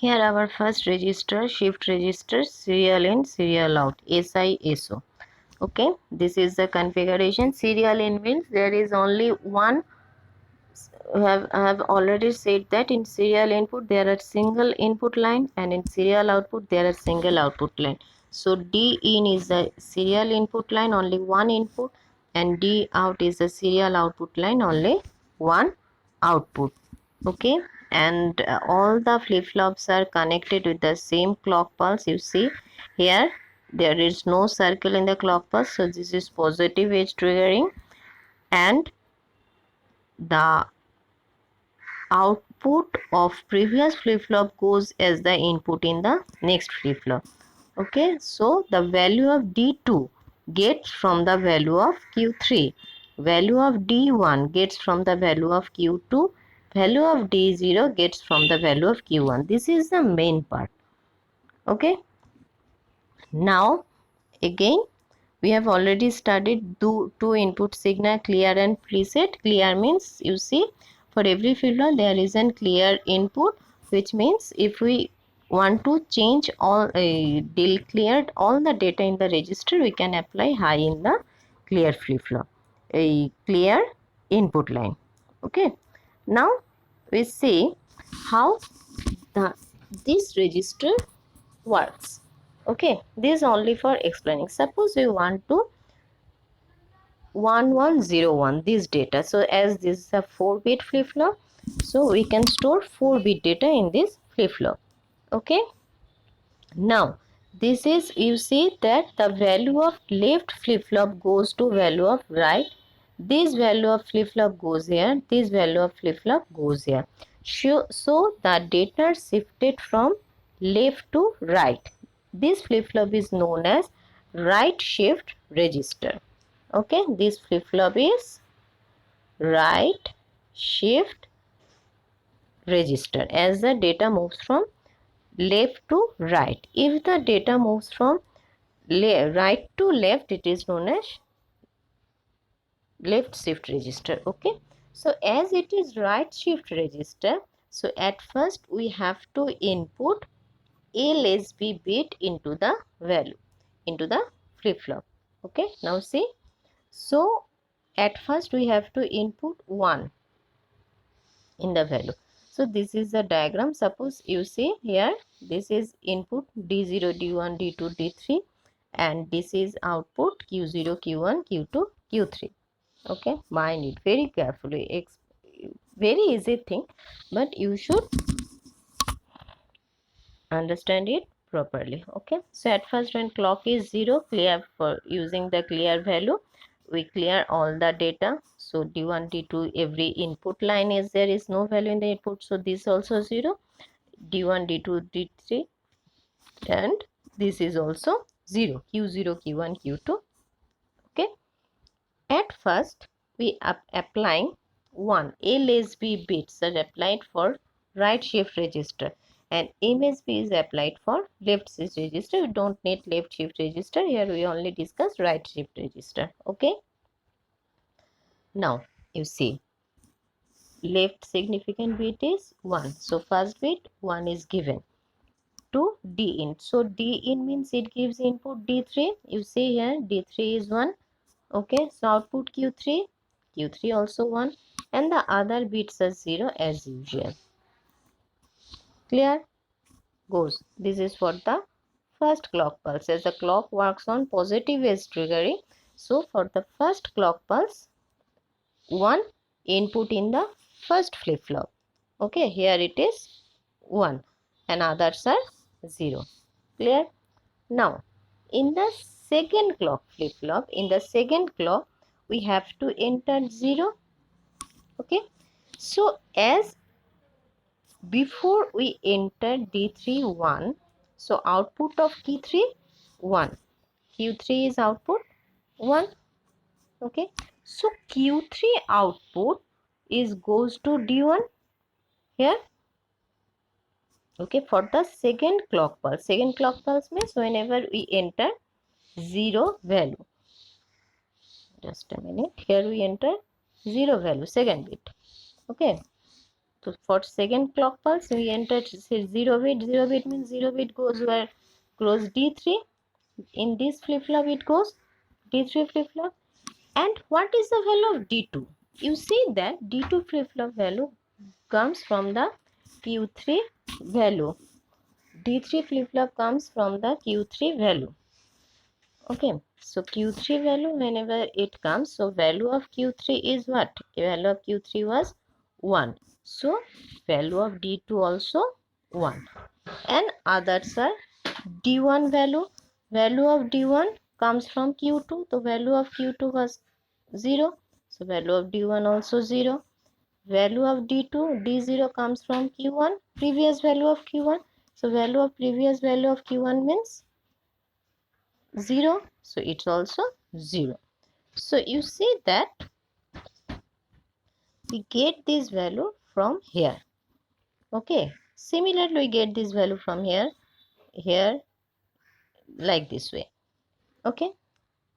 Here our first register, shift register, serial in, serial out, SISO. Okay, this is the configuration. Serial in means there is only one. I have already said that in serial input there are single input line, and in serial output there are single output line. So D in is the serial input line, only one input, and D out is the serial output line, only one output. Okay, and all the flip-flops are connected with the same clock pulse. You see here there is no circle in the clock pulse, so this is positive edge triggering, and the output of previous flip-flop goes as the input in the next flip-flop. Okay, so the value of D2 gets from the value of Q3, value of D1 gets from the value of Q2, value of D0 gets from the value of Q1. This is the main part. Okay, now again we have already studied two input signal, clear and preset. Clear means, you see, for every filter there is a clear input, which means if we want to change all cleared all the data in the register, we can apply high in the clear flip flop, a clear input line. Okay, now we see how the this register works. Okay, this is only for explaining. Suppose we want to 1101 this data. So as this is a 4-bit flip-flop, so we can store 4-bit data in this flip-flop. Okay, now this is, you see that the value of left flip-flop goes to value of right, this value of flip-flop goes here, this value of flip-flop goes here. So the data shifted from left to right. This flip-flop is known as right shift register. Okay, this flip-flop is right shift register as the data moves from left to right. If the data moves from right to left, it is known as left shift register. Okay, so as it is right shift register, so at first we have to input a less b bit into the value, into the flip-flop. Okay, now see, so at first we have to input 1 in the value. So this is the diagram. Suppose you see here, this is input D0, D1, D2, D3, and this is output Q0, Q1, Q2, Q3. Okay, mind it very carefully. It's very easy thing, but you should understand it properly. Okay, so at first when clock is 0, clear, for using the clear value we clear all the data. So D1, D2, every input line is there is no value in the input, so this also 0, D1, D2, D3, and this is also 0, Q0, Q1, Q2. Okay, at first we applying 1 A less B bits are applied for right shift register, and MSB is applied for left shift register. We don't need left shift register here, we only discuss right shift register. Okay, now you see left significant bit is 1, so first bit 1 is given to D in. So D in means it gives input D3. You see here D3 is 1. Okay, so output Q3, Q3 also 1, and the other bits are 0 as usual. Clear? Goes. This is for the first clock pulse. As the clock works on positive edge triggering, so for the first clock pulse, 1 input in the first flip flop. Okay, here it is 1 and others are 0. Clear? Now in the second clock flip flop, in the second clock we have to enter 0. Okay, so as before we enter D3 1, so output of Q3 1, Q3 is output 1. Okay, so Q3 output is goes to D1 here. Okay, for the second clock pulse means whenever we enter 0 value, just a minute, here we enter 0 value, second bit. Okay, So for second clock pulse, we enter say 0 bit. 0 bit means 0 bit goes where goes D3. In this flip flop, it goes D3 flip flop. And what is the value of D2? You see that D2 flip flop value comes from the Q3 value. D3 flip flop comes from the Q3 value. Okay, so Q3 value whenever it comes, so value of Q3 is what? Value of Q3 was 1. So value of D2 also 1. And others are D1 value. Value of D1 comes from Q2. The value of Q2 was 0. So value of D1 also 0. Value of D2, D0 comes from Q1. Previous value of Q1. So value of previous value of Q1 means 0. So it's also 0. So you see that we get this value from here. Okay. Similarly, we get this value from here, like this way. Okay.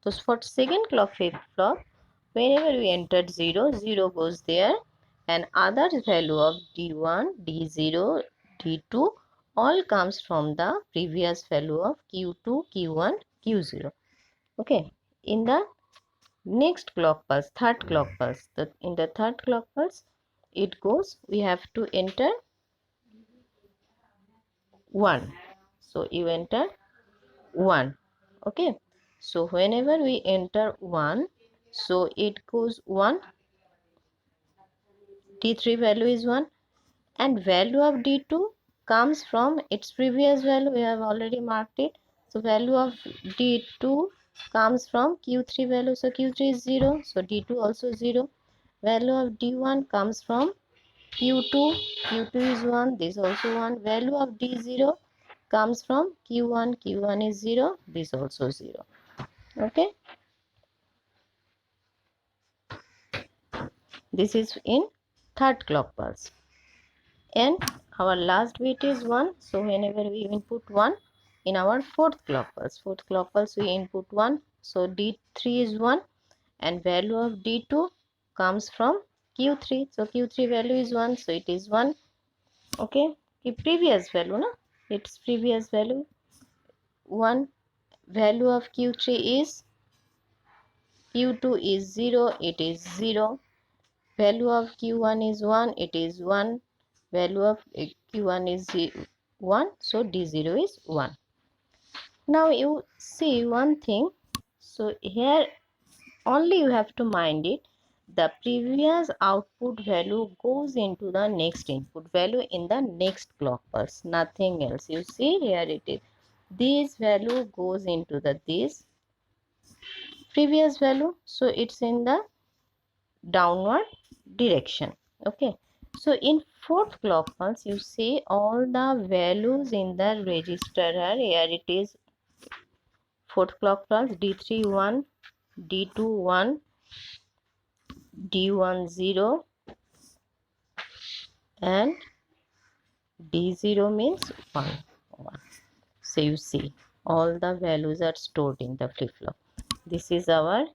So for second clock flip flop, whenever we entered 0, 0 goes there, and other value of D1, D0, D2 all comes from the previous value of Q2, Q1, Q0. Okay. In the next clock pulse, third clock pulse, in the third clock pulse, it goes, we have to enter 1. So you enter 1. Okay. So whenever we enter 1, so it goes 1. D3 value is 1. And value of D2 comes from its previous value. We have already marked it. So value of D2 comes from Q3 value. So Q3 is 0. So D2 also 0. Value of D1 comes from Q2. Q2 is 1. This also 1. Value of D0 comes from Q1. Q1 is 0. This also 0. Okay. This is in third clock pulse. And our last bit is 1. So whenever we input 1 in our fourth clock pulse, we input 1. So D3 is 1 and value of D2 comes from Q3. So Q3 value is 1. So it is 1. Okay. The previous value, no? Its previous value 1. Value of Q3 is Q2 is 0. It is 0. Value of Q1 is 1. It is 1. Value of Q1 is 1. So D0 is 1. Now you see one thing. So here only you have to mind it. The previous output value goes into the next input value in the next clock pulse. Nothing else. You see here it is. This value goes into the this previous value. So it's in the downward direction. Okay. So in fourth clock pulse, you see all the values in the register are here. It is fourth clock pulse D3 1, D2 1, D1 0, and D0 means 1. So you see all the values are stored in the flip flop. This is our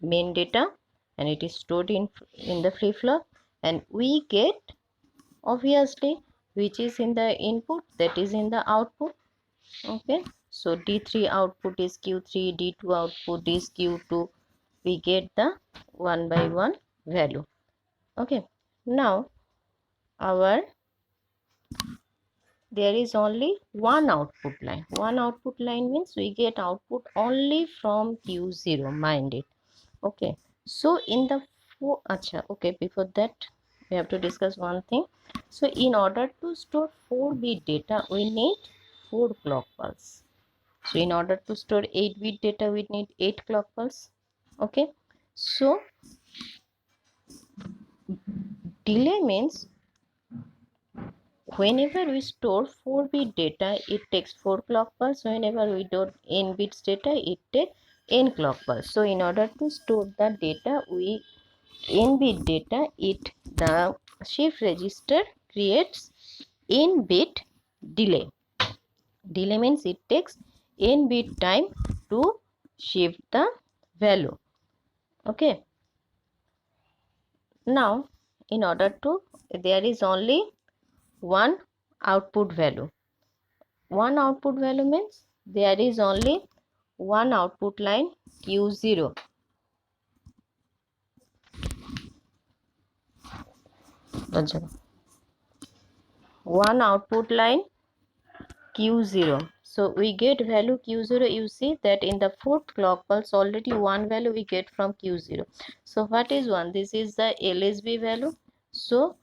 main data and it is stored in the flip flop, and we get obviously which is in the input, that is in the output. Okay, so D3 output is Q3, D2 output is Q2. We get the one by one value. Okay, now there is only one output line. One output line means we get output only from Q0, mind it. Okay, so in the okay, before that we have to discuss one thing. So in order to store 4-bit data, we need 4 clock pulse. So in order to store 8-bit data, we need 8 clock pulse. Okay, so delay means whenever we store 4-bit data, it takes 4 clock pulse. Whenever we do n bits data, it takes n clock pulse. So in order to store the data, n bit data, the shift register creates n bit delay. Delay means it takes n bit time to shift the value. Okay. Now in order to, there is only one output value. One output value means there is only one output line Q0. One output line Q0. So we get value Q0. You see that in the fourth clock pulse already one value we get from Q0. So what is one? This is the LSB value. So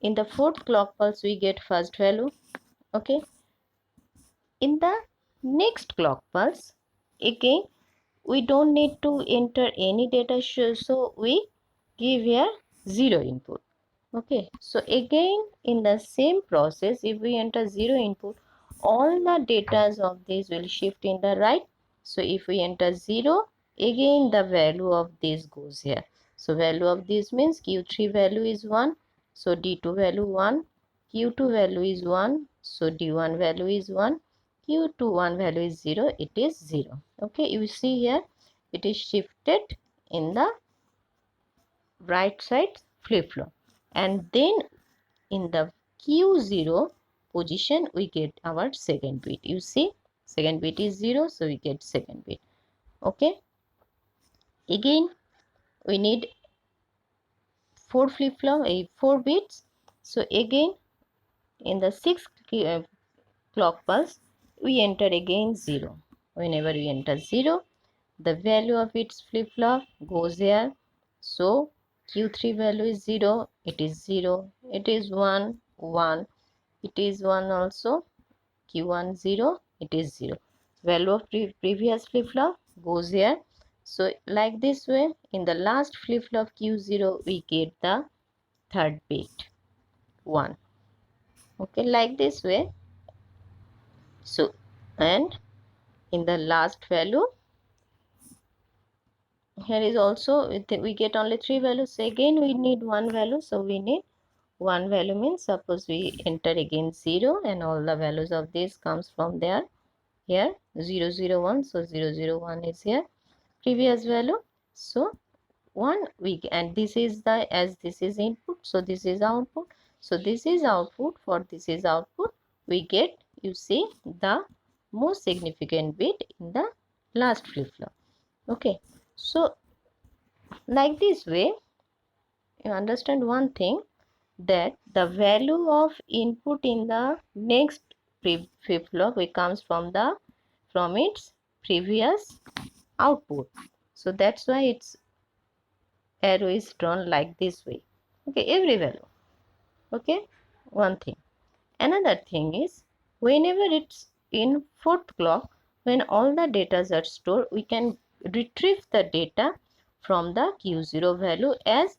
in the fourth clock pulse we get first value. Okay. In the next clock pulse, again we don't need to enter any data, so we give here 0 input. Okay, so again in the same process, if we enter 0 input, all the data of this will shift in the right. So if we enter 0, again the value of this goes here. So value of this means Q3 value is 1, so D2 value 1, Q2 value is 1, so D1 value is 1, Q2 1 value is 0, it is 0. Okay, you see here it is shifted in the right side flip-flop, and then in the Q0 position we get our second bit. You see second bit is 0, so we get second bit. Okay, again we need 4 flip-flop, 4 bits. So again in the sixth clock pulse we enter again 0. Whenever we enter 0, the value of its flip-flop goes here. So Q3 value is 0, it is 0, it is 1, 1, it is 1 also, Q1 0, it is 0. Value of previous flip-flop goes here. So like this way, in the last flip-flop Q0 we get the third bit 1. Okay, like this way. So and in the last value, here is also we get only 3 values. So again we need one value, so we need one value means suppose we enter again 0 and all the values of this comes from there. Here 0 0 1, so 0 0 1 is here previous value. So 1 we, and this is the, as this is input, so this is output, so this is output, for this is output we get, you see, the most significant bit in the last flip-flop. Okay, so like this way you understand one thing, that the value of input in the next flip-flop comes from its previous output. So that's why its arrow is drawn like this way. Okay, every value. Okay, one thing. Another thing is, whenever it's in fourth clock, when all the data are stored, we can retrieve the data from the Q0 value, as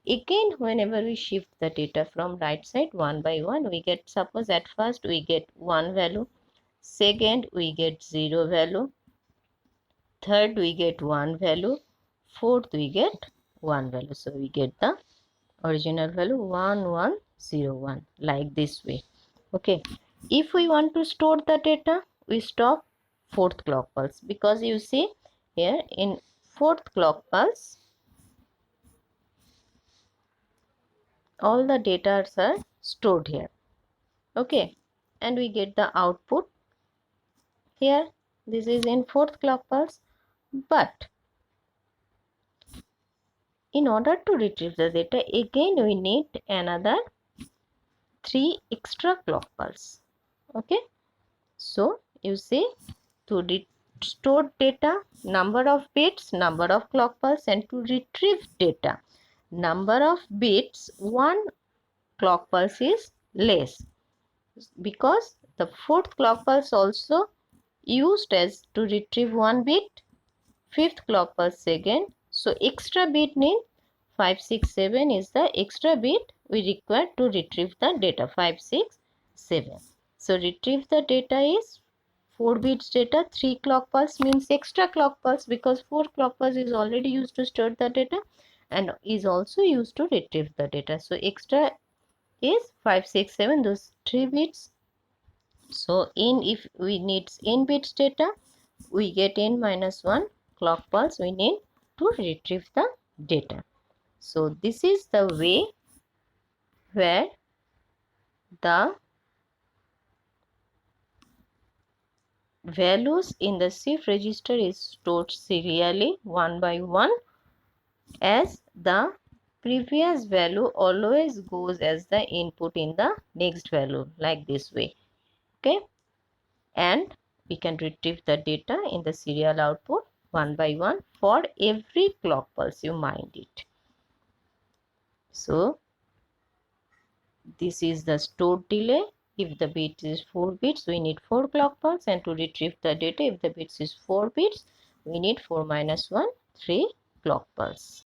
again whenever we shift the data from right side one by one, we get, suppose at first we get 1 value, second we get 0 value, third we get 1 value, fourth we get 1 value. So we get the original value 1101, like this way. Okay, if we want to store the data, we stop fourth clock pulse, because you see here in fourth clock pulse all the data are stored here. Okay, and we get the output here. This is in fourth clock pulse, but in order to retrieve the data, again we need another 3 extra clock pulse. Okay, so you see, to store data, number of bits, number of clock pulse, and to retrieve data, number of bits, one clock pulse is less, because the fourth clock pulse also used as to retrieve one bit, fifth clock pulse second, so extra bit means 5 6 7 is the extra bit we require to retrieve the data, 5 6 7. So retrieve the data is 4 bits data, 3 clock pulse means extra clock pulse, because 4 clock pulse is already used to store the data and is also used to retrieve the data. So extra is 5 6 7, those 3 bits. So in, if we need n bits data, we get n minus 1 clock pulse we need to retrieve the data. So this is the way where the values in the shift register is stored serially one by one, as the previous value always goes as the input in the next value, like this way. Okay, and we can retrieve the data in the serial output one by one for every clock pulse you mind it. So this is the stored delay. If the bit is 4 bits, we need 4 clock pulse, and to retrieve the data, if the bits is 4 bits, we need 4 minus 1, 3 clock pulse.